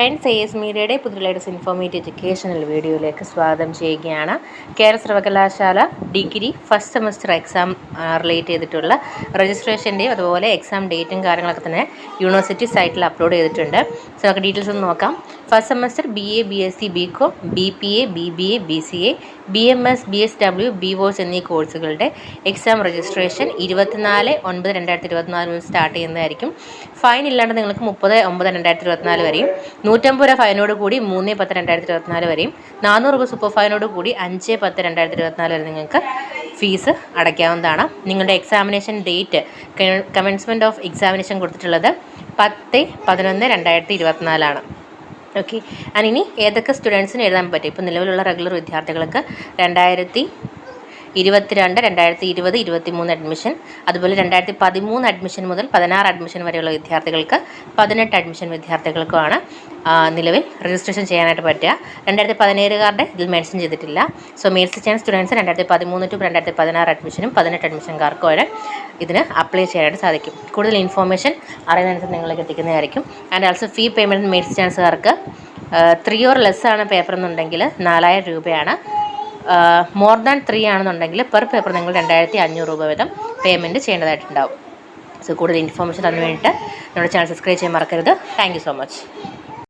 Friends, AS മീഡിയയുടെ പുതിയ latest informative educational വീഡിയോയിലേക്ക് സ്വാഗതം ചെയ്യുകയാണ്. കേരള സർവകലാശാല degree first semester exam relate ചെയ്തിട്ടുള്ള രജിസ്ട്രേഷൻ്റെയും അതുപോലെ എക്സാം ഡേറ്റും കാര്യങ്ങളൊക്കെ തന്നെ യൂണിവേഴ്സിറ്റി സൈറ്റിൽ അപ്ലോഡ് ചെയ്തിട്ടുണ്ട്. സോ നമുക്ക് ഡീറ്റെയിൽസ് ഒന്ന് നോക്കാം. First semester BA, BSc, BCom, BPA, BBA, BCA, BMS, BSW, BVOS എന്നീ കോഴ്സുകളുടെ എക്സാം രജിസ്ട്രേഷൻ 24/9/2024 മുതൽ സ്റ്റാർട്ട് ചെയ്യുന്നതായിരിക്കും. ഫൈൻ ഇല്ലാണ്ട് നിങ്ങൾക്ക് 30/9/2024 വരെയും 150 രൂപ ഫൈനോട് കൂടി 3/10/2024 വരെയും 400 രൂപ സൂപ്പർ ഫൈനോട് കൂടി 5/10/2024 വരെ നിങ്ങൾക്ക് ഫീസ് അടയ്ക്കാവുന്നതാണ്. നിങ്ങളുടെ examination date commencement of examination കൊടുത്തിട്ടുള്ളത് 10/11/2024 ഓക്കെ. ആൻഡ് ഇനി ഏതൊക്കെ സ്റ്റുഡൻസിന് എഴുതാൻ പറ്റും? ഇപ്പോൾ നിലവിലുള്ള റെഗുലർ വിദ്യാർത്ഥികൾക്ക് 2022, 2020, 2023 അഡ്മിഷൻ, അതുപോലെ 2013 അഡ്മിഷൻ മുതൽ 16 അഡ്മിഷൻ വരെയുള്ള വിദ്യാർത്ഥികൾക്ക്, 18 അഡ്മിഷൻ വിദ്യാർത്ഥികൾക്കുമാണ് നിലവിൽ രജിസ്ട്രേഷൻ ചെയ്യാനായിട്ട് പറ്റുക. 2017കാരുടെ ഇതിൽ മെൻഷൻ ചെയ്തിട്ടില്ല. സോ മെയിൽസ് ചെയ്യാൻ സ്റ്റുഡൻസ് 2013 to 2016 അഡ്മിഷനും 18 അഡ്മിഷൻകാർക്കും വരെ ഇതിന് അപ്ലൈ ചെയ്യാനായിട്ട് സാധിക്കും. കൂടുതൽ ഇൻഫോർമേഷൻ അറിയുന്നതനുസരിച്ച് നിങ്ങളിലേക്ക് എത്തിക്കുന്നതായിരിക്കും. And also fee payment mails ചാൻസുകാർക്ക് 3 or ലെസ് ആണ് പേപ്പർ എന്നുണ്ടെങ്കിൽ 4000 രൂപയാണ്. മോർ ദാൻ 3 ആണെന്നുണ്ടെങ്കിൽ പെർ പേപ്പർ നിങ്ങൾ 2500 രൂപ വീതം പേയ്മെൻറ്റ് ചെയ്യേണ്ടതായിട്ടുണ്ടാവും. സോ കൂടുതൽ ഇൻഫോർമേഷൻ അതിന് വേണ്ടിയിട്ട് നമ്മുടെ ചാനൽ സബ്സ്ക്രൈബ് ചെയ്യാൻ മറക്കരുത്. Thank you so much.